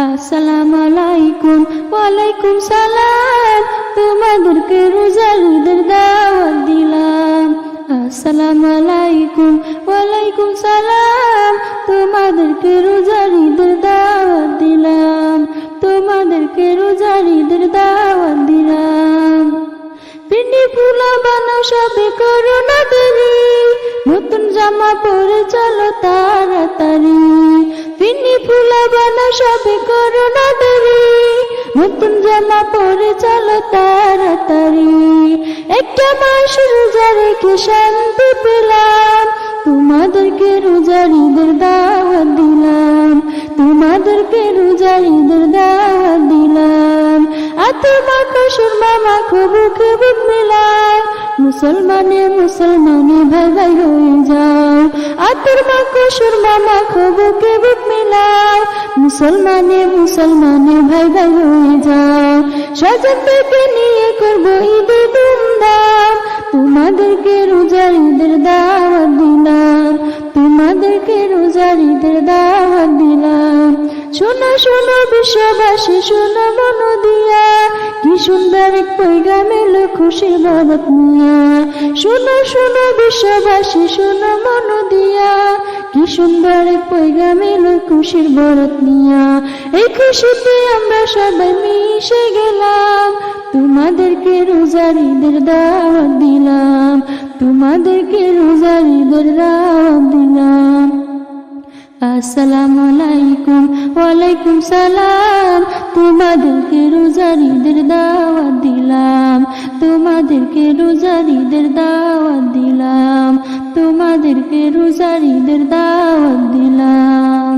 আসসালামু আলাইকুম। ওয়ালাইকুম সালাম। তোমাদেরকে রোজার ঈদের দাওয়াত দিলাম। আসসালামু আলাইকুম। ওয়ালাইকুম সালাম। তোমাদেরকে রোজার ঈদের দাওয়াত দিলাম। তোমাদেরকে রোজার ঈদের দাওয়াত দিলাম। পিন্ডি ফুলা বানাও সবে করো না দেরি, নতুন জামা পরে চলো তাড়াতাড়ি। পিন্ডি ফুলা বানাও সবে করো না দেরি, নতুন জামা পরে চলো তাড়াতাড়ি। একটা মাস রোজা রেখে শান্তি পেলাম, তোমাদেরকে রোজার ঈদের দাওয়াত দিলাম। তোমাদেরকে রোজার ঈদের দাওয়াত দিলাম। আতর মাখো সুরমা মাখো বুকে বুক মিলাও, মুসলমানে মুসলমানে ভাই ভাই হয়ে যাও। আতর মাখো সুরমা মাখো বুকে বুক মিলাও, মুসলমানে মুসলমানে ভাই ভাই হয়ে যাও। স্বজনদেরকে নিয়ে করবো ঈদের ধুমধাম, তোমাদেরকে রোজার ঈদের দাওয়াত দিলাম। তোমাদেরকে রোজার ঈদের দাওয়াত দিলাম। শোনো শোনো বিশ্ববাসী শোনো মন দিয়া, কি সুন্দর এক পয়গাম এলো খুশির বরত নিয়া। শোনো শোনো বিশ্ববাসী শোনো মন দিয়া, কি সুন্দর এক পয়গাম এলো খুশির বরত নিয়া। এই খুশিতে আমরা সবাই মিশে গেলাম, তোমাদেরকে রোজার ঈদের দাওয়াত দিলাম। তোমাদেরকে রোজার ঈদের দাওয়াত দিলাম। আসসালামু আলাইকুম। ওয়ালাইকুম সালাম। তোমাদেরকে রোজার ঈদের দাওয়াত দিলাম। তোমাদেরকে রোজার ঈদের দাওয়াত দিলাম। তোমাদেরকে রোজার ঈদের দাওয়াত দিলাম।